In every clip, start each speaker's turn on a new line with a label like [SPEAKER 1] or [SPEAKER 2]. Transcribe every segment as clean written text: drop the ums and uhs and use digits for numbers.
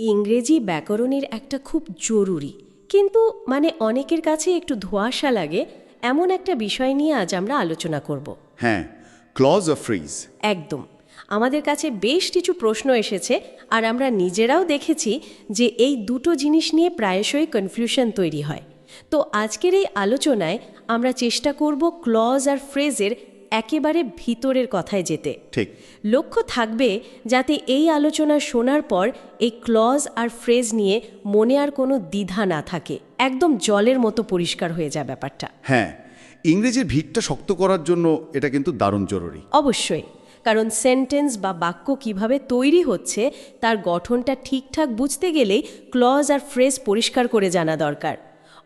[SPEAKER 1] ইংরেজি ব্যাকরণের একটা খুব জরুরি কিন্তু অনেকের কাছে একটু ধোঁয়াশা লাগে এমন একটা বিষয় নিয়ে আজ আমরা আলোচনা করব।
[SPEAKER 2] হ্যাঁ, ক্লজ অফ ফ্রিজ।
[SPEAKER 1] একদম। আমাদের কাছে বেশ কিছু প্রশ্ন এসেছে আর আমরা নিজেরাও দেখেছি যে এই দুটো জিনিস নিয়ে প্রায়শই কনফিউশন তৈরি হয়। তো আজকের এই আলোচনায় আমরা চেষ্টা করব ক্লজ আর ফ্রেজের একেবারে ভিতরের কথায় যেতে।
[SPEAKER 2] ঠিক।
[SPEAKER 1] লক্ষ্য থাকবে যাতে এই আলোচনা শোনার পর এই ক্লজ আর ফ্রেজ নিয়ে মনে আর কোনো দ্বিধা না থাকে, একদম জলের মতো পরিষ্কার হয়ে যায় ব্যাপারটা।
[SPEAKER 2] হ্যাঁ, ইংরেজির ভিতটা শক্ত করার জন্য এটা কিন্তু দারুণ জরুরি।
[SPEAKER 1] অবশ্যই, কারণ সেন্টেন্স বা বাক্য কিভাবে তৈরি হচ্ছে তার গঠনটা ঠিকঠাক বুঝতে গেলেই ক্লজ আর ফ্রেজ পরিষ্কার করে জানা দরকার।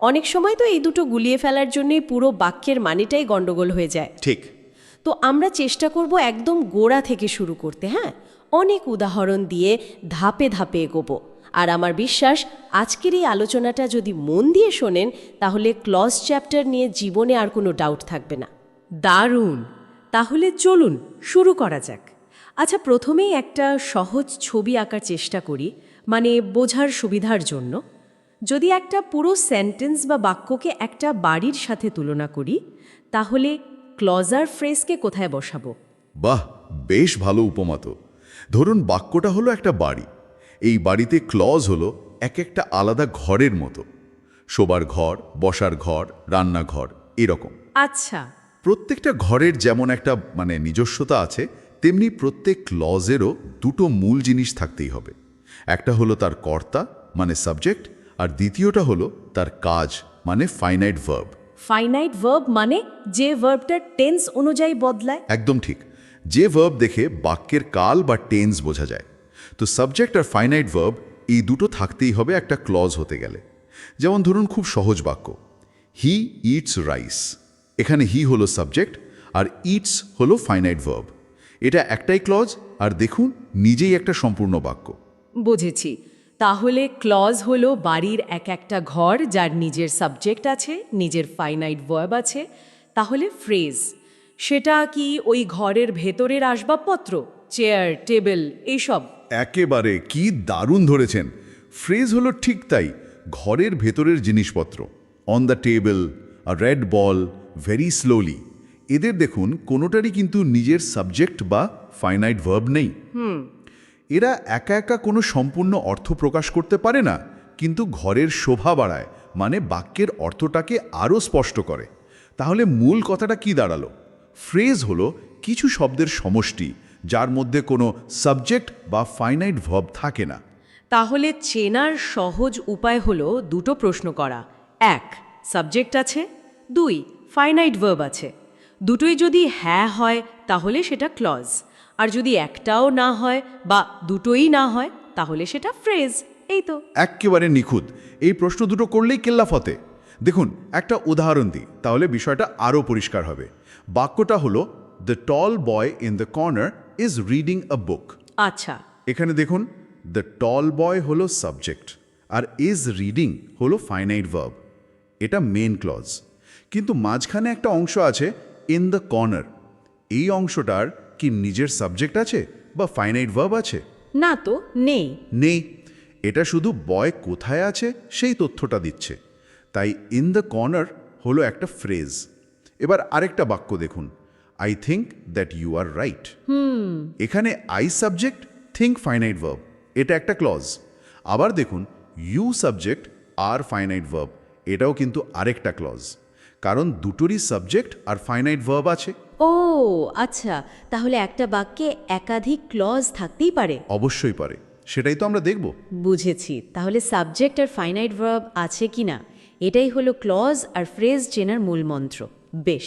[SPEAKER 1] অনেক সময় তো এই দুটো গুলিয়ে ফেলার জন্যই পুরো বাক্যের মানেটাই গণ্ডগোল হয়ে যায়।
[SPEAKER 2] ঠিক।
[SPEAKER 1] তো আমরা চেষ্টা করব একদম গোড়া থেকে শুরু করতে, হ্যাঁ, অনেক উদাহরণ দিয়ে ধাপে ধাপে এগোবো। আর আমার বিশ্বাস আজকের এই আলোচনাটা যদি মন দিয়ে শোনেন তাহলে ক্লজ চ্যাপ্টার নিয়ে জীবনে আর কোনো ডাউট থাকবে না। দারুণ! তাহলে চলুন শুরু করা যাক। আচ্ছা, প্রথমেই একটা সহজ ছবি আঁকার চেষ্টা করি, বোঝার সুবিধার জন্য। যদি একটা পুরো সেন্টেন্স বা বাক্যকে একটা বাড়ির সাথে তুলনা করি, তাহলে ক্লজার ফ্রেজকে কোথায় বসাবো?
[SPEAKER 3] বাহ, বেশ ভালো উপমা তো। ধরুন বাক্যটা হলো একটা বাড়ি। এই বাড়িতে ক্লজ হলো এক একটা আলাদা ঘরের মতো। শোবার ঘর, বসার ঘর, রান্নাঘর, এরকম।
[SPEAKER 1] আচ্ছা।
[SPEAKER 3] প্রত্যেকটা ঘরের যেমন একটা নিজস্বতা আছে, তেমনি প্রত্যেক ক্লজেরও দুটো মূল জিনিস থাকতেই হবে। একটা হলো তার কর্তা মানে সাবজেক্ট, আর দ্বিতীয়টা হলো তার কাজ মানে ফাইনাইট ভার্ব।
[SPEAKER 1] ফাইনাইট ভার্ব মানে যে ভার্বটার টেন্স অনুযায়ী বদলায়?
[SPEAKER 3] একদম ঠিক। যে ভার্ব দেখে বাক্যের কাল বা টেন্স বোঝা যায়। তো সাবজেক্ট আর ফাইনাইট ভার্ব এই দুটো থাকতেই হবে একটা ক্লজ হতে গেলে। যেমন ধরুন খুব সহজ বাক্য, হি ইটস রাইস। এখানে হি হলো সাবজেক্ট আর ইটস হলো ফাইনাইট ভার্ব। এটা একটাই ক্লজ, আর দেখুন নিজেই একটা সম্পূর্ণ বাক্য।
[SPEAKER 1] বুঝেছি। তাহলে ক্লজ হলো বাড়ির এক একটা ঘর যার নিজের সাবজেক্ট আছে, নিজের ফাইনাইট ভার্ব আছে। তাহলে ফ্রেজ সেটা কি ওই ঘরের ভেতরের আসবাবপত্র, চেয়ার, টেবিল, এইসব?
[SPEAKER 3] একেবারে কি দারুণ ধরেছেন। ফ্রেজ হলো ঠিক তাই, ঘরের ভেতরের জিনিসপত্র। On the table, a red ball, very slowly. এদের দেখুন কোনোটারই কিন্তু নিজের সাবজেক্ট বা ফাইনাইট ভার্ব নেই। এরা একা একা কোনো সম্পূর্ণ অর্থ প্রকাশ করতে পারে না, কিন্তু ঘরের শোভা বাড়ায়, মানে বাক্যের অর্থটাকে আরও স্পষ্ট করে। তাহলে মূল কথাটা কি দাঁড়ালো? ফ্রেজ হলো কিছু শব্দের সমষ্টি যার মধ্যে কোনো সাবজেক্ট বা ফাইনাইট ভার্ব থাকে না।
[SPEAKER 1] তাহলে চেনার সহজ উপায় হলো দুটো প্রশ্ন করা। এক, সাবজেক্ট আছে, দুই, ফাইনাইট ভার্ব আছে। দুটোই যদি হ্যাঁ হয় তাহলে সেটা ক্লজ, আর যদি একটাও না হয় বা দুটোই না হয় তাহলে সেটা ফ্রেজ। এই তো।
[SPEAKER 3] এক্কেবারে নিখুঁত। এই প্রশ্ন দুটো করলেই কেল্লাফতে। দেখুন একটা উদাহরণ দিই, তাহলে বিষয়টা আরও পরিষ্কার হবে। বাক্যটা হলো, the tall boy in the corner is reading a book.
[SPEAKER 1] আচ্ছা।
[SPEAKER 3] এখানে দেখুন দ্য টল বয় হলো সাবজেক্ট আর ইজ রিডিং হলো ফাইনাইট ভার্ব। এটা মেন ক্লজ। কিন্তু মাঝখানে একটা অংশ আছে, ইন দ্য কর্নার। এই অংশটার কি নিজের সাবজেক্ট আছে বা ফাইনাইট ভার্ব আছে?
[SPEAKER 1] না তো, নেই।
[SPEAKER 3] নেই। এটা শুধু বয় কোথায় আছে সেই তথ্যটা দিচ্ছে। তাই ইন দ্য কর্নার হলো একটা ফ্রেজ। এবার আরেকটা বাক্য দেখুন, I think that you are right. এখানে I subject, think finite verb. এটা একটা ক্লজ। আবার দেখুন you subject, are finite verb. এটাও কিন্তু আরেকটা ক্লজ, কারণ দুটোরই সাবজেক্ট আর ফাইনাইট ভার্ব আছে।
[SPEAKER 1] ও আচ্ছা, তাহলে একটা বাক্যে একাধিক ক্লজ থাকতেই পারে?
[SPEAKER 3] অবশ্যই পারে, সেটাই তো আমরা দেখব।
[SPEAKER 1] বুঝেছি। তাহলে সাবজেক্ট আর ফাইনাইট ভার্ব আছে কিনা এটাই হলো ক্লজ আর ফ্রেজ চেনার মূল মন্ত্র। বেশ,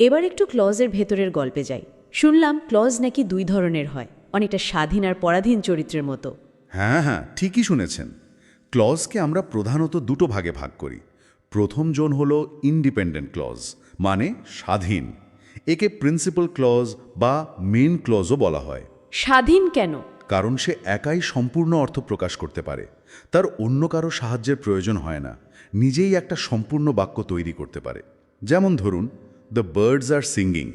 [SPEAKER 1] এবার একটু ক্লজের ভেতরের গল্পে যাই। শুনলাম ক্লজ নাকি দুই ধরনের হয়, অনেকটা স্বাধীন আর পরাধীন চরিত্রের মতো।
[SPEAKER 3] হ্যাঁ হ্যাঁ, ঠিকই শুনেছেন। ক্লজকে আমরা প্রধানত দুটো ভাগে ভাগ করি। প্রথম জন হলো ইন্ডিপেন্ডেন্ট ক্লজ, মানে স্বাধীন। একে প্রিন্সিপাল ক্লজ বা মেন ক্লজও বলা হয়।
[SPEAKER 1] স্বাধীন কেন?
[SPEAKER 3] কারণ সে একাই সম্পূর্ণ অর্থ প্রকাশ করতে পারে। তার অন্য কারো সাহায্যের প্রয়োজন হয় না, নিজেই একটা সম্পূর্ণ বাক্য তৈরি করতে পারে। যেমন ধরুন, দ্য বার্ডস আর সিঙ্গিং।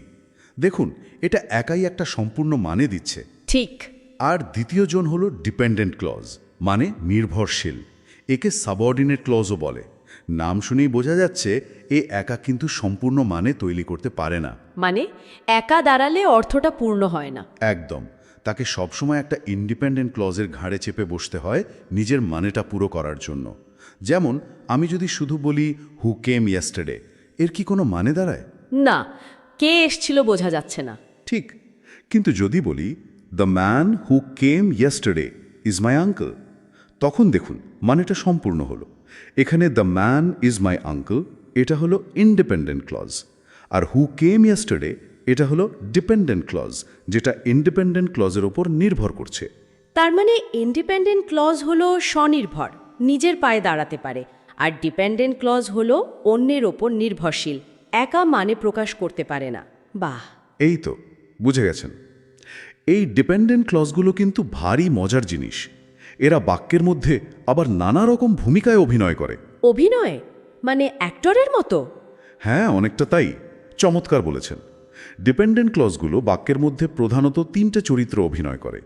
[SPEAKER 3] দেখুন এটা একাই একটা সম্পূর্ণ মানে দিচ্ছে।
[SPEAKER 1] ঠিক।
[SPEAKER 3] আর দ্বিতীয় জন হলো ডিপেন্ডেন্ট ক্লজ, মানে নির্ভরশীল। একে সাবঅর্ডিনেট ক্লজও বলে। নাম শুনেই বোঝা যাচ্ছে এ একা কিন্তু সম্পূর্ণ মানে তৈরি করতে পারে না।
[SPEAKER 1] মানে একা দাঁড়ালে অর্থটা পূর্ণ হয় না।
[SPEAKER 3] একদম। তাকে সবসময় একটা ইন্ডিপেন্ডেন্ট ক্লজের ঘাড়ে চেপে বসতে হয় নিজের মানেটা পুরো করার জন্য। যেমন আমি যদি শুধু বলি হু কেম ইয়েস্টারডে, এর কি কোনো মানে দাঁড়ায়?
[SPEAKER 1] না, কে এসছিল বোঝা যাচ্ছে না।
[SPEAKER 3] ঠিক। কিন্তু যদি বলি the man who came yesterday is my uncle, তখন দেখুন মানেটা সম্পূর্ণ হলো। এখানে the man is my uncle এটা হলো ইন্ডিপেন্ডেন্ট ক্লজ, আর হু কেম ইয়েস্টারডে এটা হলো ডিপেন্ডেন্ট ক্লজ, যেটা ইন্ডিপেন্ডেন্ট ক্লজের ওপর নির্ভর করছে।
[SPEAKER 1] তার মানে ইন্ডিপেন্ডেন্ট ক্লজ হলো স্বনির্ভর, নিজের পায়ে দাঁড়াতে পারে, আর ডিপেন্ডেন্ট ক্লজ হলো অন্যের ওপর নির্ভরশীল, একা মানে প্রকাশ করতে পারে না। বাহ,
[SPEAKER 3] এই তো বুঝে গেছেন। এই ডিপেন্ডেন্ট ক্লজগুলো কিন্তু ভারী মজার জিনিস। এরা বাক্যের মধ্যে আবার নানা রকম ভূমিকায় অভিনয় করে।
[SPEAKER 1] অভিনয় মানে অ্যাক্টরের মতো?
[SPEAKER 3] হ্যাঁ, অনেকটা তাই। চমৎকার বলেছেন। ডিপেন্ডেন্ট ক্লজগুলো বাক্যের মধ্যে প্রধানত 3টে চরিত্র অভিনয় করে,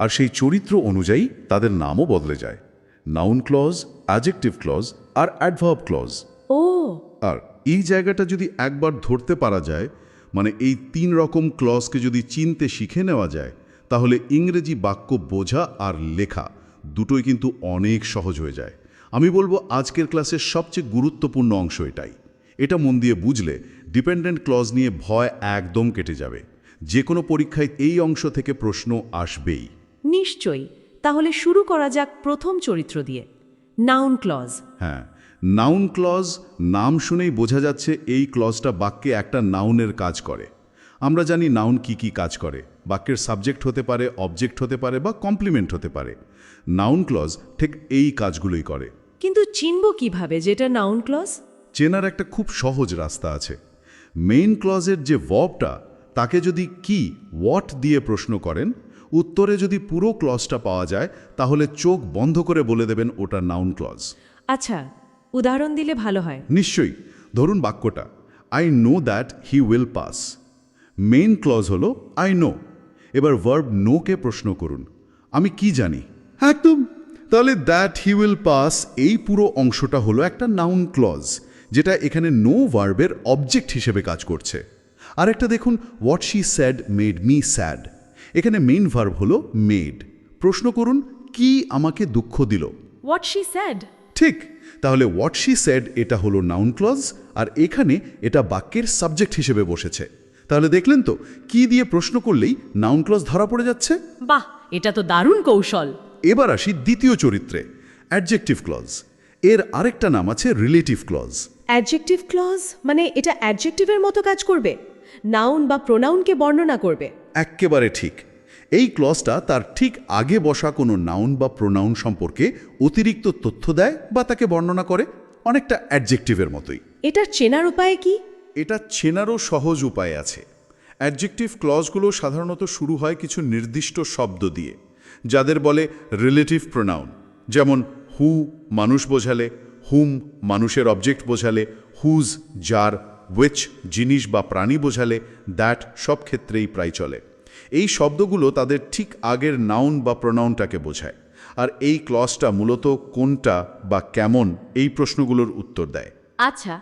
[SPEAKER 3] আর সেই চরিত্র অনুযায়ী তাদের নামও বদলে যায়। নাউন ক্লজ, অ্যাডজেক্টিভ ক্লজ আর অ্যাডভার্ব ক্লজ।
[SPEAKER 1] ও,
[SPEAKER 3] আর এই জায়গাটা যদি একবার ধরতে পারা যায়, মানে এই 3 রকম ক্লজকে যদি চিনতে শিখে নেওয়া যায়, তাহলে ইংরেজি বাক্য বোঝা আর লেখা দুটোই কিন্তু অনেক সহজ হয়ে যায়। আমি বলবো আজকের ক্লাসের সবচেয়ে গুরুত্বপূর্ণ অংশ এটাই। এটা মন দিয়ে বুঝলে ডিপেন্ডেন্ট ক্লজ নিয়ে ভয় একদম কেটে যাবে। যে কোনো পরীক্ষায় এই অংশ থেকে প্রশ্ন আসবেই।
[SPEAKER 1] নিশ্চয়ই। তাহলে শুরু করা যাক প্রথম চরিত্র দিয়ে, নাউন ক্লজ।
[SPEAKER 3] হ্যাঁ, নাউন ক্লজ। নাম শুনেই বোঝা যাচ্ছে এই ক্লজটা বাক্যে একটা নাউনের কাজ করে। আমরা জানি নাউন কি কাজ করে। বাক্যের সাবজেক্ট হতে পারে, অবজেক্ট হতে পারে বা কমপ্লিমেন্ট হতে পারে। নাউন ক্লজ ঠিক এই কাজগুলোই করে।
[SPEAKER 1] কিন্তু চিনব কিভাবে যেটা নাউন ক্লজ?
[SPEAKER 3] চেনার একটা খুব সহজ রাস্তা আছে। মেইন ক্লজের যে ভার্বটা, তাকে যদি কি হোয়াট দিয়ে প্রশ্ন করেন, উত্তরে যদি পুরো ক্লজটা পাওয়া যায়, তাহলে চোখ বন্ধ করে বলে দেবেন ওটা নাউন ক্লজ।
[SPEAKER 1] আচ্ছা, উদাহরণ দিলে ভালো হয়।
[SPEAKER 3] নিশ্চয়ই। ধরুন বাক্যটা I know that he will pass. Main clause হলো আই নো। এবার ভার্ব নোকে প্রশ্ন করুন, আমি কি জানি? একদম। তাহলে দ্যাট হি উইল পাস এই পুরো অংশটা হলো একটা নাউন ক্লজ, যেটা এখানে নো ভার্বের অবজেক্ট হিসেবে কাজ করছে। আরেকটা দেখুন, what she sad made me sad. এখানে মেইন ভার্ব হলো মেড। প্রশ্ন করুন, কি আমাকে দুঃখ দিল?
[SPEAKER 1] What she sad.
[SPEAKER 3] ঠিক। তাহলে হোয়াট শি স্যাড এটা হলো নাউন ক্লজ, আর এখানে এটা বাক্যের সাবজেক্ট হিসেবে বসেছে। তাহলে দেখলেন তো, কি দিয়ে প্রশ্ন করলেই নাউন ক্লজ ধরা পড়ে যাচ্ছে।
[SPEAKER 1] বাহ, এটা তো দারুণ কৌশল।
[SPEAKER 3] এবার আসি দ্বিতীয় চরিত্রে, অ্যাডজেক্টিভ ক্লজ। এর আরেকটা নাম আছে রিলেটিভ ক্লজ।
[SPEAKER 1] অ্যাডজেক্টিভ ক্লজ মানে এটা অ্যাডজেক্টিভের মতো কাজ করবে, নাউন বা প্রোনাউনকে বর্ণনা করবে।
[SPEAKER 3] এক্কেবারে ঠিক। এই ক্লজটা তার ঠিক আগে বসা কোনো নাউন বা প্রোনাউন সম্পর্কে অতিরিক্ত তথ্য দেয় বা তাকে বর্ণনা করে, অনেকটা অ্যাডজেক্টিভের মতোই।
[SPEAKER 1] এটার চেনার উপায় কি?
[SPEAKER 3] এটা চেনারও সহজ উপায় আছে। অ্যাডজেক্টিভ ক্লজগুলো সাধারণত শুরু হয় কিছু নির্দিষ্ট শব্দ দিয়ে, যাদের বলে রিলেটিভ প্রোনাউন। যেমন হু মানুষ বোঝালে, হুম মানুষের অবজেক্ট বোঝালে, হুজ যার, উইচ জিনিস বা প্রাণী বোঝালে, দ্যাট সব ক্ষেত্রেই প্রায় চলে। এই শব্দগুলো তাদের ঠিক আগের নাউন বা প্রোনাউনটাকে বোঝায়, আর এই ক্লজটা মূলত কোনটা বা কেমন এই প্রশ্নগুলোর উত্তর দেয়।
[SPEAKER 1] আচ্ছা,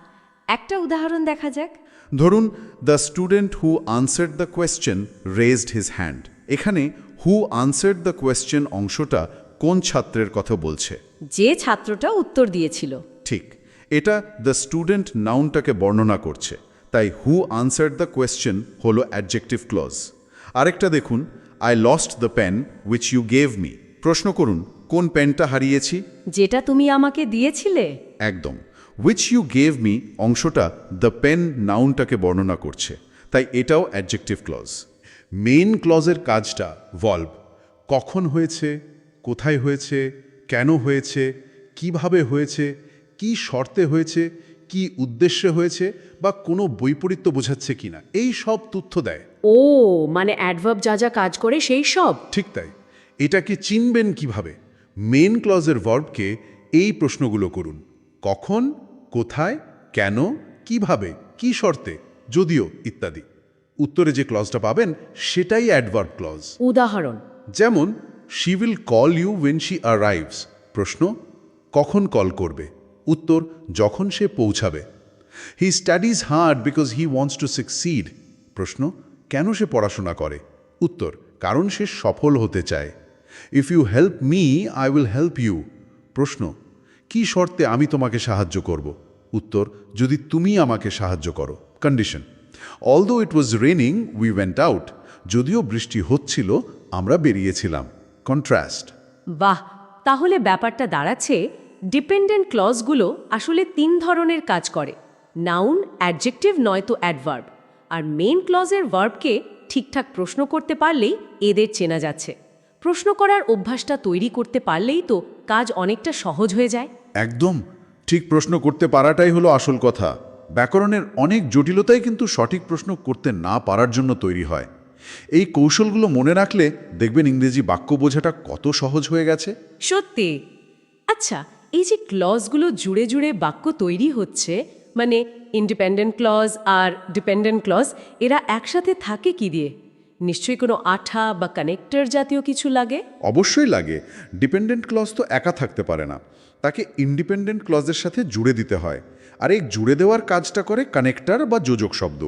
[SPEAKER 1] একটা উদাহরণ দেখা যাক।
[SPEAKER 3] ধরুন, the student who answered the question raised his hand. এখানে হু আনসার্ড দ্য কোয়েশ্চেন অংশটা কোন ছাত্রের কথা বলছে?
[SPEAKER 1] যে ছাত্রটা উত্তর দিয়েছিল।
[SPEAKER 3] ঠিক। এটা দ্য স্টুডেন্ট নাউনটাকে বর্ণনা করছে, তাই হু আনসার্ড দ্য কোয়েশ্চেন হলো অ্যাডজেক্টিভ ক্লজ। আরেকটা দেখুন, I lost the pen which you gave me. প্রশ্ন করুন, কোন পেনটা হারিয়েছি?
[SPEAKER 1] যেটা তুমি আমাকে দিয়েছিলে।
[SPEAKER 3] একদম। উইচ ইউ গেভ মি অংশটা দ্য পেন নাউনটাকে বর্ণনা করছে, তাই এটাও অ্যাডজেক্টিভ ক্লজ। মেইন ক্লজের কাজটা ভলভ। কখন হয়েছে, কোথায় হয়েছে, কেন হয়েছে, কিভাবে হয়েছে, কি শর্তে হয়েছে, কি উদ্দেশ্যে হয়েছে, বা কোনো বৈপরীত্য বোঝাচ্ছে কিনা, এই সব তথ্য দেয়।
[SPEAKER 1] ও, মানে অ্যাডভার্ব যা যা কাজ করে সেই সব।
[SPEAKER 3] ঠিক তাই। এটাকে চিনবেন কিভাবে? মেইন ক্লজের ভার্বকে এই প্রশ্নগুলো করুন, কখন, কোথায়, কেন, কিভাবে, কি শর্তে, যদিও ইত্যাদি। উত্তরে যে ক্লজটা পাবেন সেটাই অ্যাডভার্ব ক্লজ।
[SPEAKER 1] উদাহরণ,
[SPEAKER 3] যেমন she will call you when she arrives. প্রশ্ন, কখন কল করবে? উত্তর, যখন সে পৌঁছাবে। He studies hard because he wants to succeed. প্রশ্ন, কেন সে পড়াশোনা করে? উত্তর, কারণ সে সফল হতে চায়। If you help me I will help you. প্রশ্ন, কি শর্তে আমি তোমাকে সাহায্য করব? উত্তর, যদি তুমি আমাকে সাহায্য করো। Condition, although it was raining we went out. যদিও বৃষ্টি হচ্ছিল, আমরা বেরিয়েছিলাম। কন্ট্রাস্ট।
[SPEAKER 1] বাহ, তাহলে ব্যাপারটা দাঁড়াচ্ছে ডিপেন্ডেন্ট ক্লজগুলো আসলে 3 ধরনের কাজ করে: নাউন, অ্যাডজেক্টিভ নয়তো অ্যাডভার্ব। আর মেইন ক্লজের ভার্বকে ঠিকঠাক প্রশ্ন করতে পারলেই এদের চেনা যাচ্ছে। প্রশ্ন করার অভ্যাসটা তৈরি করতে পারলেই তো কাজ অনেকটা সহজ হয়ে যায়।
[SPEAKER 3] একদম ঠিক, প্রশ্ন করতে পারাটাই হলো আসল কথা। ব্যাকরণের অনেক জটিলতাই কিন্তু সঠিক প্রশ্ন করতে না পারার জন্য তৈরি হয়। এই কৌশলগুলো মনে রাখলে দেখবেন ইংরেজি বাক্য বোঝাটা কত সহজ হয়ে গেছে।
[SPEAKER 1] সত্যি। আচ্ছা, এই যে ক্লজগুলো জুড়ে জুড়ে বাক্য তৈরি হচ্ছে, মানে ইন্ডিপেন্ডেন্ট ক্লজ আর ডিপেন্ডেন্ট ক্লজ, এরা একসাথে থাকে কি দিয়ে? নিশ্চয়ই কোনো আঠা বা কানেক্টর জাতীয় কিছু লাগে।
[SPEAKER 3] অবশ্যই লাগে। ডিপেন্ডেন্ট ক্লজ তো একা থাকতে পারে না, তাকে ইন্ডিপেন্ডেন্ট ক্লজের সাথে জুড়ে দিতে হয়। আর এই জুড়ে দেওয়ার কাজটা করে কানেক্টর বা যোজক শব্দ।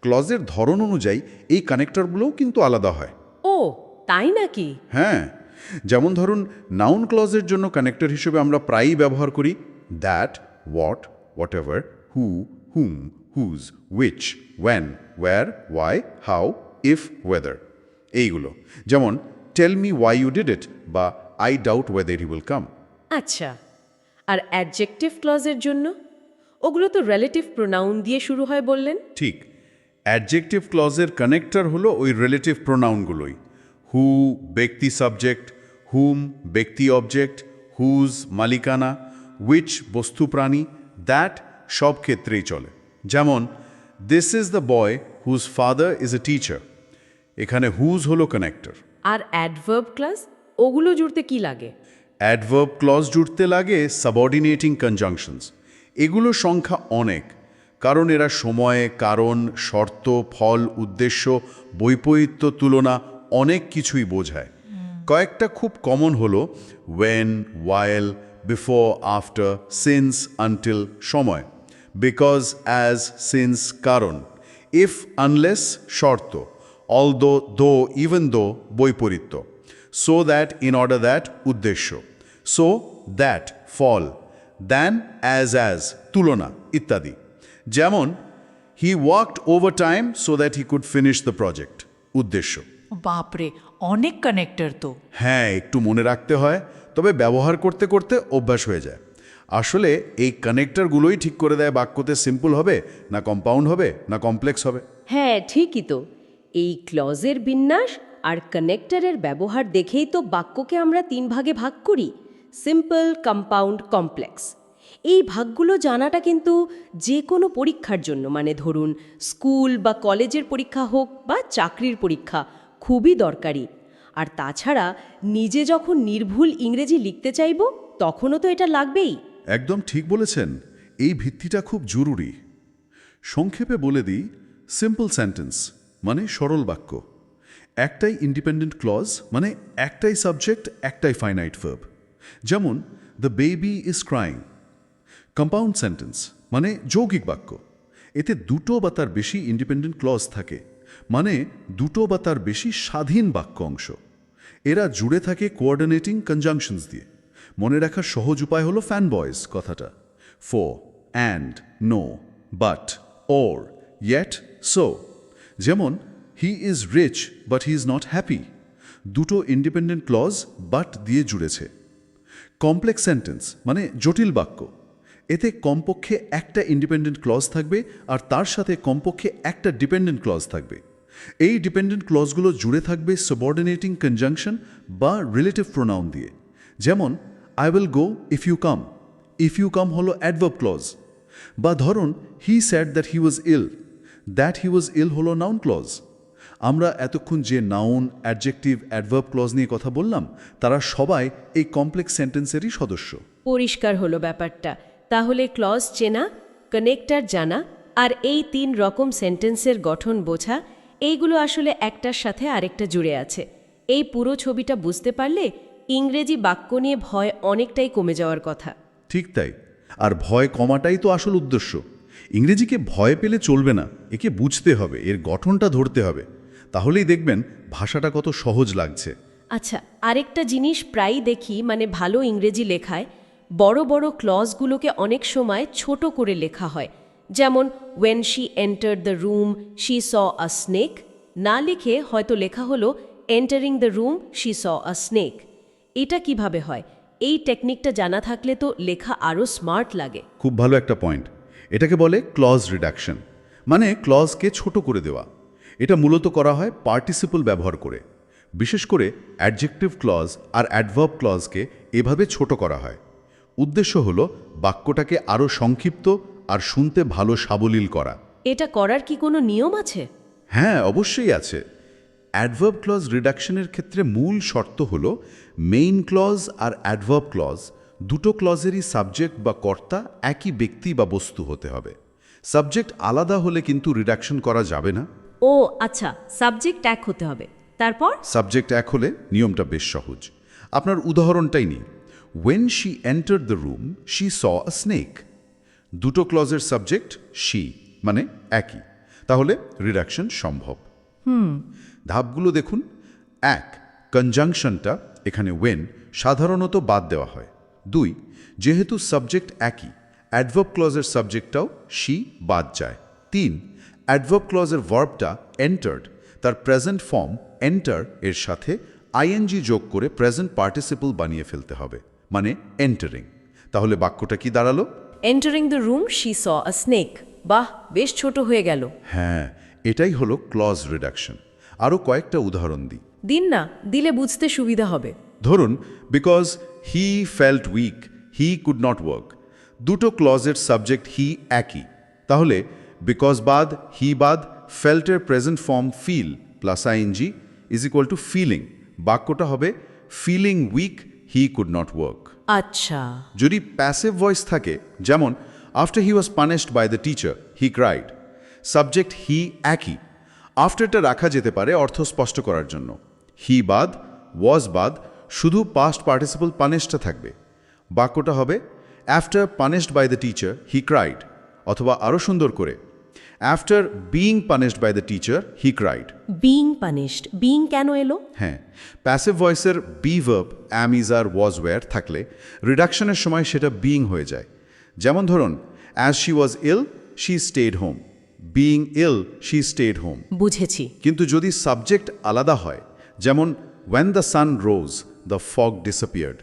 [SPEAKER 3] ক্লজের ধরন অনুযায়ী এই কানেক্টরগুলোও কিন্তু আলাদা হয়।
[SPEAKER 1] ও তাই নাকি?
[SPEAKER 3] হ্যাঁ, যেমন ধরুন, নাউন ক্লজের জন্য কানেক্টর হিসেবে আমরা প্রায়ই ব্যবহার করি that, what, whatever, who, whom, whose, which, when, where, why, how, if, whether. এইগুলো যেমন tell me why you did it বা I doubt whether he will come.
[SPEAKER 1] আচ্ছা, আর অ্যাডজেক্টিভ ক্লজের জন্য? ওগুলো তো রিলেটিভ প্রোনাউন দিয়ে শুরু হয় বললেন।
[SPEAKER 3] ঠিক, অ্যাডজেক্টিভ ক্লজের কানেক্টর হলো ওই রিলেটিভ প্রোনাউনগুলোই। হু ব্যক্তি সাবজেক্ট, হুম ব্যক্তি অবজেক্ট, হুজ মালিকানা, উইচ বস্তু প্রাণী, দ্যাট সব ক্ষেত্রেই চলে। যেমন this is the boy whose father is a teacher. এখানে হুজ হলো কানেক্টর।
[SPEAKER 1] আর অ্যাডভার্ব ক্লজ, ওগুলো জুড়তে কি লাগে?
[SPEAKER 3] অ্যাডভার্ব ক্লজ জুড়তে লাগে সাবঅর্ডিনেটিং কনজাংশনস। এগুলো সংখ্যা অনেক, কারণ এরা সময়ে, কারণ, শর্ত, ফল, উদ্দেশ্য, বৈপরীত্য, তুলনা অনেক কিছুই বোঝায়। কয়েকটা খুব কমন হলো when, while, before, after, since, until সময়, বিকজ, অ্যাজ, সিন্স কারণ, ইফ, আনলেস শর্ত, অলদো, দো, ইভেন দো বৈপরীত্য, so that, in order that উদ্দেশ্য, সো দ্যাট ফল, দ্যান, অ্যাজ তুলনা ইত্যাদি। যেমন he worked overtime so that he could finish the project, উদ্দেশ্য।
[SPEAKER 4] বাপরে, অনেক কানেক্টর তো।
[SPEAKER 3] হ্যাঁ, একটু মনে রাখতে হয়, তবে ব্যবহার করতে করতে অভ্যাস হয়ে যায়। আসলে এই কানেক্টরগুলোই ঠিক করে দেয় বাক্যতে সিম্পল হবে না কম্পাউন্ড হবে না কমপ্লেক্স হবে।
[SPEAKER 1] হ্যাঁ, ঠিকই তো। এই ক্লজের বিন্যাস আর কানেক্টরের ব্যবহার দেখেই তো বাক্যকে আমরা 3 ভাগে ভাগ করি: সিম্পল, কম্পাউন্ড, কমপ্লেক্স। এই ভাগগুলো জানাটা কিন্তু যে কোনো পরীক্ষার জন্য, মানে ধরুন স্কুল বা কলেজের পরীক্ষা হোক বা চাকরির পরীক্ষা, খুবই দরকারি। আর তাছাড়া নিজে যখন নির্ভুল ইংরেজি লিখতে চাইব, তখনও তো এটা লাগবেই।
[SPEAKER 3] একদম ঠিক বলেছেন, এই ভিত্তিটা খুব জরুরি। সংক্ষেপে বলে দিই, সিম্পল সেন্টেন্স মানে সরল বাক্য, একটাই ইন্ডিপেন্ডেন্ট ক্লজ মানে একটাই সাবজেক্ট, একটাই ফাইনাইট ভার্ব। যেমন the baby is crying. Compound sentence মানে যৌগিক বাক্য, এতে 2টো বা তার বেশি ইন্ডিপেন্ডেন্ট ক্লজ থাকে, মানে 2টো বা তার বেশি স্বাধীন বাক্য অংশ। এরা জুড়ে থাকে কোঅর্ডিনেটিং কনজাংশনস দিয়ে। মনে রাখার সহজ উপায় হলো ফ্যান বয়েজ কথাটা। For, and, nor, but, or, yet, so. যেমন he is rich but he is not happy. 2টো ইন্ডিপেন্ডেন্ট ক্লজ বাট দিয়ে জুড়েছে। কমপ্লেক্স সেন্টেন্স মানে জটিল বাক্য, এতে কমপক্ষে একটা ইন্ডিপেন্ডেন্ট ক্লজ থাকবে আর তার সাথে কমপক্ষে একটা ডিপেন্ডেন্ট ক্লজ থাকবে। এই ডিপেন্ডেন্ট ক্লজগুলো জুড়ে থাকবে সাবঅর্ডিনেটিং কনজাংশন বা রিলেটিভ প্রোনাউন দিয়ে। যেমন I will go if you come. If you come হলো অ্যাডভার্ব ক্লজ। বা ধরুন he said that he was ill. That he was ill হলো নাউন ক্লজ। আমরা এতক্ষণ যে নাউন, অ্যাডজেক্টিভ, অ্যাডভার্ব ক্লজ নিয়ে কথা বললাম, তারা সবাই এই কমপ্লেক্স সেন্টেন্সেরই সদস্য।
[SPEAKER 1] পরিষ্কার হলো ব্যাপারটা। তাহলে ক্লজ চেনা, কানেক্টর জানা আর এই 3 রকম সেন্টেন্সের গঠন বোঝা, এইগুলো আসলে একটার সাথে আরেকটা জুড়ে আছে। এই পুরো ছবিটা বুঝতে পারলে ইংরেজি বাক্য নিয়ে ভয় অনেকটাই কমে যাওয়ার কথা।
[SPEAKER 3] ঠিক তাই। আর ভয় কমাটাই তো আসল উদ্দেশ্য। ইংরেজিকে ভয় পেলে চলবে না, একে বুঝতে হবে, এর গঠনটা ধরতে হবে। তাহলেই দেখবেন ভাষাটা কত সহজ লাগছে।
[SPEAKER 1] আচ্ছা, আরেকটা জিনিস প্রায়ই দেখি, মানে ভালো ইংরেজি লেখায় বড় বড় ক্লজগুলোকে অনেক সময় ছোট করে লেখা হয়। যেমন when she entered the room she saw a snake, না লিখে হয়তো লেখা হলো entering the room she saw a snake. এটা কিভাবে হয়? এই টেকনিকটা জানা থাকলে তো লেখা আরও স্মার্ট লাগে।
[SPEAKER 3] খুব ভালো একটা পয়েন্ট। এটাকে বলে ক্লজ রিডাকশন, মানে ক্লজকে ছোট করে দেওয়া। এটা মূলত করা হয় পার্টিসিপল ব্যবহার করে। বিশেষ করে অ্যাডজেক্টিভ ক্লজ আর অ্যাডভার্ব ক্লজকে এভাবে ছোট করা হয়। উদ্দেশ্য হলো বাক্যটাকে আরও সংক্ষিপ্ত আর শুনতে ভালো সাবলীল করা।
[SPEAKER 1] এটা করার কি কোনো নিয়ম আছে?
[SPEAKER 3] হ্যাঁ, অবশ্যই আছে। অ্যাডভার্ব ক্লজ রিডাকশনের ক্ষেত্রে মূল শর্ত হল মেইন ক্লজ আর অ্যাডভার্ব ক্লজ দুটো ক্লজেরই সাবজেক্ট বা কর্তা একই ব্যক্তি বা বস্তু হতে হবে। সাবজেক্ট আলাদা হলে কিন্তু রিডাকশন করা যাবে না।
[SPEAKER 1] ও আচ্ছা, সাবজেক্ট এক হতে হবে। তারপর?
[SPEAKER 3] সাবজেক্ট এক হলে নিয়মটা বেশ সহজ। আপনার উদাহরণটাই নিই। When she entered the room she saw a snake. দুটো ক্লজের সাবজেক্ট শি, মানে একই, তাহলে রিডাকশন সম্ভব। ধাপগুলো দেখুন। 1. কনজাংশনটা, এখানে ওয়েন সাধারণত বাদ দেওয়া হয়। 2. যেহেতু সাবজেক্ট একই, অ্যাডভার্ব ক্লজের সাবজেক্টটাও শি বাদ যায়। 3. অ্যাডভার্ব ক্লজের ভার্বটা এন্টার্ড, তার প্রেজেন্ট ফর্ম এন্টার এর সাথে আইএনজি যোগ করে প্রেজেন্ট পার্টিসিপল বানিয়ে ফেলতে হবে, মানে এন্টারিং। তাহলে বাক্যটা কি দাঁড়ালো?
[SPEAKER 1] Entering the room she saw a snake. বাহ, বেশ ছোট হয়ে গেল।
[SPEAKER 3] হ্যাঁ, এটাই হলো ক্লজ রিডাকশন। আরও কয়েকটা উদাহরণ দিই।
[SPEAKER 1] দিন না, দিলে বুঝতে সুবিধা হবে।
[SPEAKER 3] ধরুন, because he felt weak he could not work. দুটো ক্লজের সাবজেক্ট হি একই, তাহলে বিকজ বাদ হি বাদ ফেল্টের present form feel plus ING is equal to feeling. বাক্যটা হবে feeling weak he could not work.
[SPEAKER 1] আচ্ছা,
[SPEAKER 3] যদি প্যাসিভ ভয়েস থাকে, যেমন after he was punished by the teacher he cried, subject he একই, আফটারটা রাখা যেতে পারে অর্থ স্পষ্ট করার জন্য। হি বাদ ওয়াজ বাদ শুধু পাস্ট পার্টিসিপল পানিশডটা থাকবে। বাক্যটা হবে after punished by the teacher he cried, অথবা আরও সুন্দর করে after being punished by the teacher he cried.
[SPEAKER 1] Being punished, being কেন এলো?
[SPEAKER 3] হ্যাঁ, প্যাসিভ ভয়েসের be verb am is are was were থাকলে রিডাকশনের সময় সেটা বিইং হয়ে যায়। যেমন ধরুন, as she was ill she stayed home, being ill she stayed home.
[SPEAKER 1] বুঝেছি।
[SPEAKER 3] কিন্তু যদি সাবজেক্ট আলাদা হয়, যেমন when the sun rose the fog disappeared,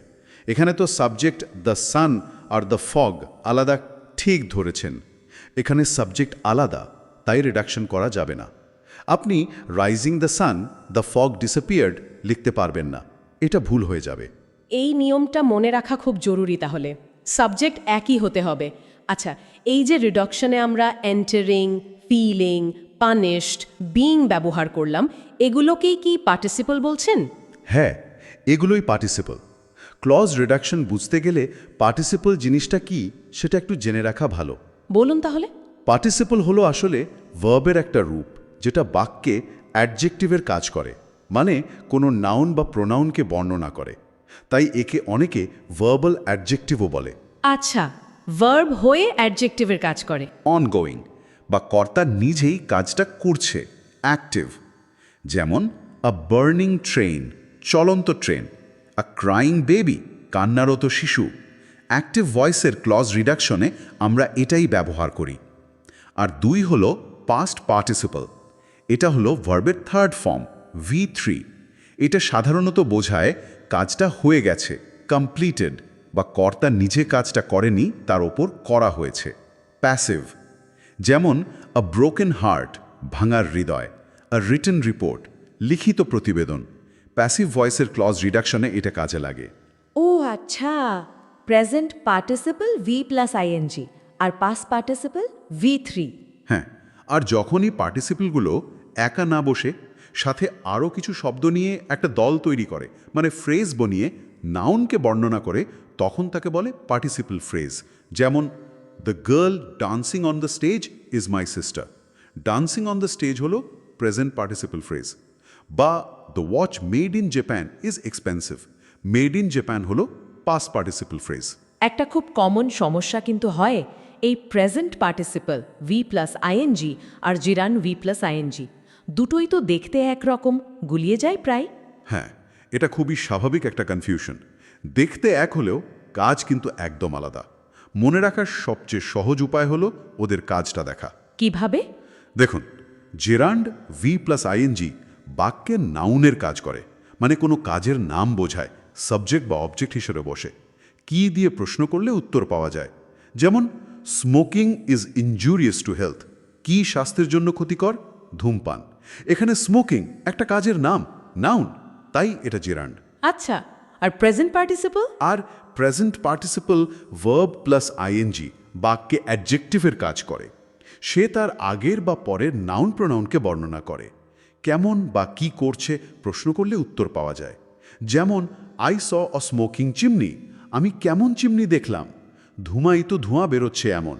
[SPEAKER 3] এখানে তো subject the sun are the fog আলাদা, ঠিক ধরেছেন। এখানে সাবজেক্ট আলাদা, তাই রিডাকশন করা যাবে না। আপনি rising the sun the fog disappeared লিখতে পারবেন না, এটা ভুল হয়ে যাবে।
[SPEAKER 1] এই নিয়মটা মনে রাখা খুব জরুরি। তাহলে সাবজেক্ট একই হতে হবে। আচ্ছা, এই যে রিডাকশনে আমরা এন্টারিং, ফিলিং, পানিশড, বিইং ব্যবহার করলাম, এগুলোকেই কি পার্টিসিপল বলছেন?
[SPEAKER 3] হ্যাঁ, এগুলোই পার্টিসিপল। ক্লজ রিডাকশন বুঝতে গেলে পার্টিসিপল জিনিসটা কি সেটা একটু জেনে রাখা ভালো।
[SPEAKER 1] বলুন তাহলে।
[SPEAKER 3] পার্টিসিপল হলো আসলে ভার্বের একটা রূপ, যেটা বাক্যে অ্যাডজেক্টিভের কাজ করে, মানে কোনো নাউন বা প্রোনাউনকে বর্ণনা করে। তাই একে অনেকে ভার্বাল অ্যাডজেক্টিভও বলে।
[SPEAKER 1] আচ্ছা, ভার্ব হয়ে অ্যাডজেক্টিভের কাজ করে।
[SPEAKER 3] অনগোয়িং বা কর্তা নিজেই কাজটা করছে, অ্যাক্টিভ। যেমন আ বার্নিং ট্রেন, চলন্ত ট্রেন। আ ক্রাইং বেবি, কান্নারত শিশু। অ্যাক্টিভ ভয়েসের ক্লজ রিডাকশনে আমরা এটাই ব্যবহার করি। আর 2 হলো পাস্ট পার্টিসিপল। এটা হলো ভার্বের থার্ড ফর্ম, V3। এটা সাধারণত বোঝায় কাজটা হয়ে গেছে, কমপ্লিটেড, বা কর্তা নিজে কাজটা করেনি, তার ওপর করা হয়েছে, প্যাসিভ। যেমন আ ব্রোকেন হার্ট, ভাঙার হৃদয়। আ রিটেন রিপোর্ট, লিখিত প্রতিবেদন। প্যাসিভ ভয়েসের ক্লজ রিডাকশনে এটা কাজে লাগে।
[SPEAKER 5] ও আচ্ছা, present participle V plus ING আর পাস্ট পার্টিসিপল V3।
[SPEAKER 3] হ্যাঁ, আর যখনই পার্টিসিপলগুলো একা না বসে সাথে আরও কিছু শব্দ নিয়ে একটা দল তৈরি করে, মানে ফ্রেজ বনিয়ে নাউনকে বর্ণনা করে, তখন তাকে বলে পার্টিসিপল ফ্রেজ। যেমন the girl dancing on the stage is my sister. Dancing on the stage হলো প্রেজেন্ট পার্টিসিপল ফ্রেজ। বা the watch made in Japan is expensive. Made in Japan হলো পাস্ট পার্টিসিপল ফ্রেজ।
[SPEAKER 5] একটা খুব common সমস্যা কিন্তু হয় এই present participle V plus ING আর জিরান ভি প্লাস আইএনজি দুটোই তো দেখতে একরকম, গুলিয়ে যায় প্রায়।
[SPEAKER 3] হ্যাঁ, এটা খুবই স্বাভাবিক একটা কনফিউশন। দেখতে এক হলেও কাজ কিন্তু একদম আলাদা। মনে রাখার সবচেয়ে সহজ উপায় হলো ওদের কাজটা দেখা।
[SPEAKER 5] কিভাবে?
[SPEAKER 3] দেখুন, জেরান্ড ভি প্লাস আইএনজি বাক্যে নাউনের কাজ করে, মানে কোনো কাজের নাম বোঝায়, সাবজেক্ট বা অবজেক্ট হিসেবে বসে। কি দিয়ে প্রশ্ন করলে উত্তর পাওয়া যায়। যেমন smoking is injurious to health. কি স্বাস্থ্যের জন্য ক্ষতিকর? ধূমপান। এখানে স্মোকিং একটা কাজের নাম, নাউন, তাই এটা জেরান্ড।
[SPEAKER 5] আচ্ছা, আর প্রেজেন্ট পার্টিসিপল?
[SPEAKER 3] আর present participle verb plus ING বাক্যে অ্যাডজেক্টিভের কাজ করে। সে তার আগের বা পরের নাউন প্রোনাউনকে বর্ণনা করে। কেমন বা কি করছে প্রশ্ন করলে উত্তর পাওয়া যায়। যেমন I saw O smoking chimney, আমি কেমন চিমনি দেখলাম, ধূমায়িত ধোঁয়া বেরোচ্ছে এমন।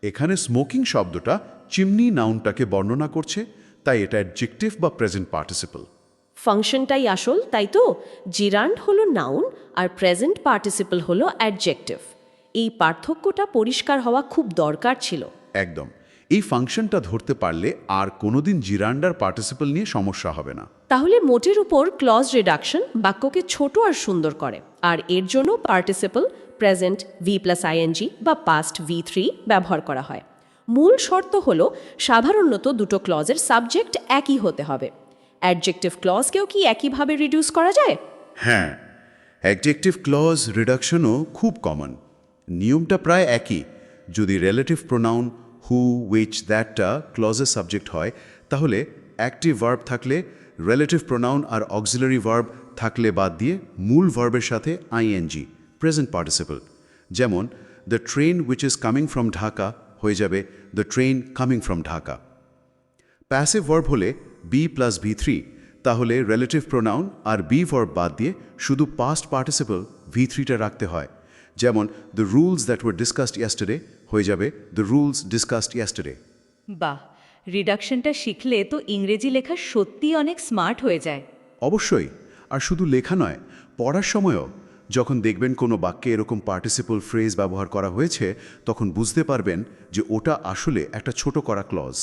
[SPEAKER 3] এখানে স্মোকিং শব্দটা চিমনি নাউনটাকে বর্ণনা করছে, তাই এটা অ্যাডজেক্টিভ বা প্রেজেন্ট পার্টিসিপল।
[SPEAKER 1] ফাংশনটাই আসল, তাই তো? জিরান্ড হলো নাউন আর প্রেজেন্ট পার্টিসিপল হলো অ্যাডজেক্টিভ। এই পার্থক্যটা পরিষ্কার হওয়া খুব দরকার ছিল।
[SPEAKER 3] একদম। এই ফাংশনটা ধরতে পারলে আর কোনোদিন জিরান্ডার পার্টিসিপল নিয়ে সমস্যা হবে না।
[SPEAKER 1] তাহলে মোটের উপর ক্লজ রিডাকশন বাক্যকে ছোট আর সুন্দর করে, আর এর জন্য participle present V plus ING বা পাস্ট V3 ব্যবহার করা হয়। মূল শর্ত হলো সাধারণত দুটো ক্লজের সাবজেক্ট একই হতে হবে। অ্যাডজেক্টিভ ক্লজকেও কি একইভাবে রিডিউস করা যায়?
[SPEAKER 3] হ্যাঁ, অ্যাডজেক্টিভ ক্লজ রিডাকশনও খুব কমন। নিয়মটা প্রায় একই। যদি রিলেটিভ প্রোনাউন হু, উইচ, দ্যাটটা ক্লজের সাবজেক্ট হয়, তাহলে অ্যাক্টিভ ভার্ব থাকলে রিলেটিভ প্রোনাউন আর অক্সিলারি ভার্ব থাকলে বাদ দিয়ে মূল ভার্বের সাথে আইএনজি, প্রেজেন্ট পার্টিসিপল। যেমন the train which is coming from Dhaka হয়ে যাবে the train coming from Dhaka. Passive verb হলে বি প্লাস V3, তাহলে রিলেটিভ প্রোনাউন আর বি ভার্ব বাদ দিয়ে শুধু পাস্ট পার্টিসিপল V3টা রাখতে হয়। যেমন the rules that war discussed yesterday হয়ে যাবে দ্য রুলস ডিসকাসড ইয়েস্টারডে।
[SPEAKER 5] বাহ, রিডাকশনটা শিখলে তো ইংরেজি লেখা সত্যিই অনেক স্মার্ট হয়ে যায়।
[SPEAKER 3] অবশ্যই। আর শুধু লেখা নয়, পড়ার সময়ও যখন দেখবেন কোনো বাক্যে এরকম পার্টিসিপল ফ্রেজ ব্যবহার করা হয়েছে, তখন বুঝতে পারবেন যে ওটা আসলে একটা ছোট করা ক্লজ,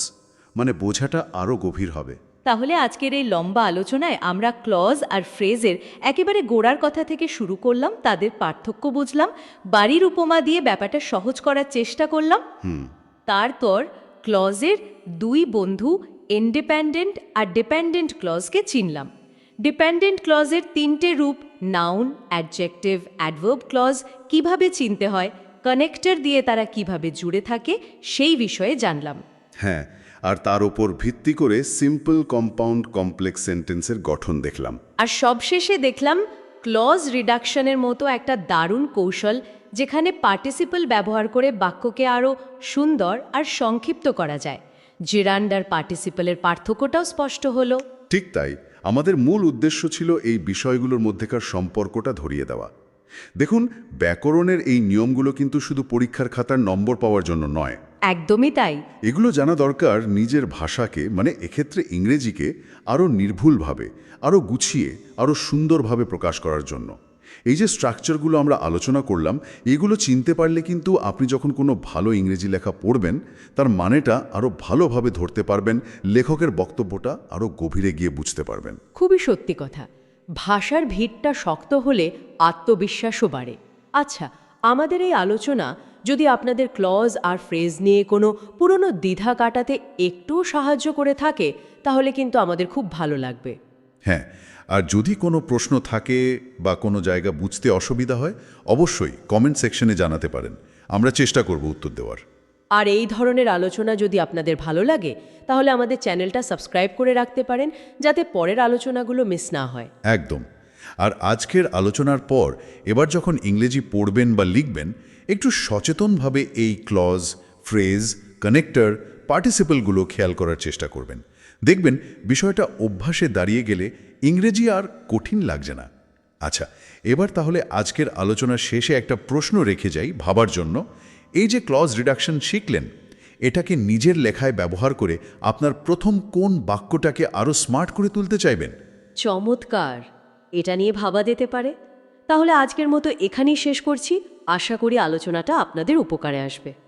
[SPEAKER 3] মানে বোঝাটা আরও গভীর হবে।
[SPEAKER 5] তাহলে আজকের এই লম্বা আলোচনায় আমরা ক্লজ আর ফ্রেজের একেবারে গোড়ার কথা থেকে শুরু করলাম, তাদের পার্থক্য বুঝলাম, বাড়ির উপমা দিয়ে ব্যাপারটা সহজ করার চেষ্টা করলাম। তারপর ক্লজের দুই বন্ধু ইন্ডিপেন্ডেন্ট আর ডিপেন্ডেন্ট ক্লজকে চিনলাম। ডিপেন্ডেন্ট ক্লজের তিনটে রূপ, নাউন, অ্যাডজেক্টিভ, অ্যাডভার্ব ক্লজ, কিভাবে চিনতে হয়, কানেক্টর দিয়ে তারা কিভাবে জুড়ে থাকে, সেই বিষয়ে জানলাম।
[SPEAKER 3] হ্যাঁ, আর তার উপর ভিত্তি করে সিম্পল, কম্পাউন্ড, কমপ্লেক্স সেন্টেন্সের গঠন দেখলাম।
[SPEAKER 1] আর সবশেষে দেখলাম ক্লজ রিডাকশনের মতো একটা দারুণ কৌশল, যেখানে পার্টিসিপল ব্যবহার করে বাক্যকে আরও সুন্দর আর সংক্ষিপ্ত করা যায়। জিরান্ড আর পার্টিসিপলের পার্থক্যটাও স্পষ্ট হলো।
[SPEAKER 3] ঠিক তাই, আমাদের মূল উদ্দেশ্য ছিল এই বিষয়গুলোর মধ্যেকার সম্পর্কটা ধরিয়ে দেওয়া। দেখুন, ব্যাকরণের এই নিয়মগুলো কিন্তু শুধু পরীক্ষার খাতার নম্বর পাওয়ার জন্য নয়।
[SPEAKER 1] একদমই তাই।
[SPEAKER 3] এগুলো জানা দরকার নিজের ভাষাকে, মানে এক্ষেত্রে ইংরেজিকে আরও নির্ভুলভাবে, আরও গুছিয়ে, আরও সুন্দরভাবে প্রকাশ করার জন্য। এই যে স্ট্রাকচারগুলো আমরা আলোচনা করলাম, এগুলো চিনতে পারলে কিন্তু আপনি যখন কোনো ভালো ইংরেজি লেখা পড়বেন, তার মানেটা আরও ভালোভাবে ধরতে পারবেন, লেখকের বক্তব্যটা আরও গভীরে গিয়ে বুঝতে পারবেন।
[SPEAKER 1] খুবই সত্যি কথা। ভাষার ভিতটা শক্ত হলে আত্মবিশ্বাসও বাড়ে। আচ্ছা, আমাদের এই আলোচনা যদি আপনাদের ক্লজ আর ফ্রেজ নিয়ে কোনো পুরনো দ্বিধা কাটাতে একটুও সাহায্য করে থাকে, তাহলে কিন্তু আমাদের খুব ভালো লাগবে।
[SPEAKER 3] হ্যাঁ, আর যদি কোনো প্রশ্ন থাকে বা কোনো জায়গা বুঝতে অসুবিধা হয়, অবশ্যই কমেন্ট সেকশনে জানাতে পারেন। আমরা চেষ্টা করব উত্তর দেওয়ার।
[SPEAKER 1] আর এই ধরনের আলোচনা যদি আপনাদের ভালো লাগে, তাহলে আমাদের চ্যানেলটা সাবস্ক্রাইব করে রাখতে পারেন, যাতে পরের আলোচনাগুলো মিস না হয়।
[SPEAKER 3] একদম। আর আজকের আলোচনার পর এবার যখন ইংরেজি পড়বেন বা লিখবেন, একটু সচেতনভাবে এই ক্লজ, ফ্রেজ, কানেক্টর, পার্টিসিপলগুলো খেয়াল করার চেষ্টা করবেন। দেখবেন বিষয়টা অভ্যাসে দাঁড়িয়ে গেলে ইংরেজি আর কঠিন লাগছে না। আচ্ছা, এবার তাহলে আজকের আলোচনার শেষে একটা প্রশ্ন রেখে যাই ভাবার জন্য। এই যে ক্লজ রিডাকশন শিখলেন, এটাকে নিজের লেখায় ব্যবহার করে আপনার প্রথম কোন বাক্যটাকে আরও স্মার্ট করে তুলতে চাইবেন?
[SPEAKER 1] চমৎকার, এটা নিয়ে ভাবা যেতে পারে। তাহলে আজকের মতো এখানেই শেষ করছি। আশা করি আলোচনাটা আপনাদের উপকারে আসবে।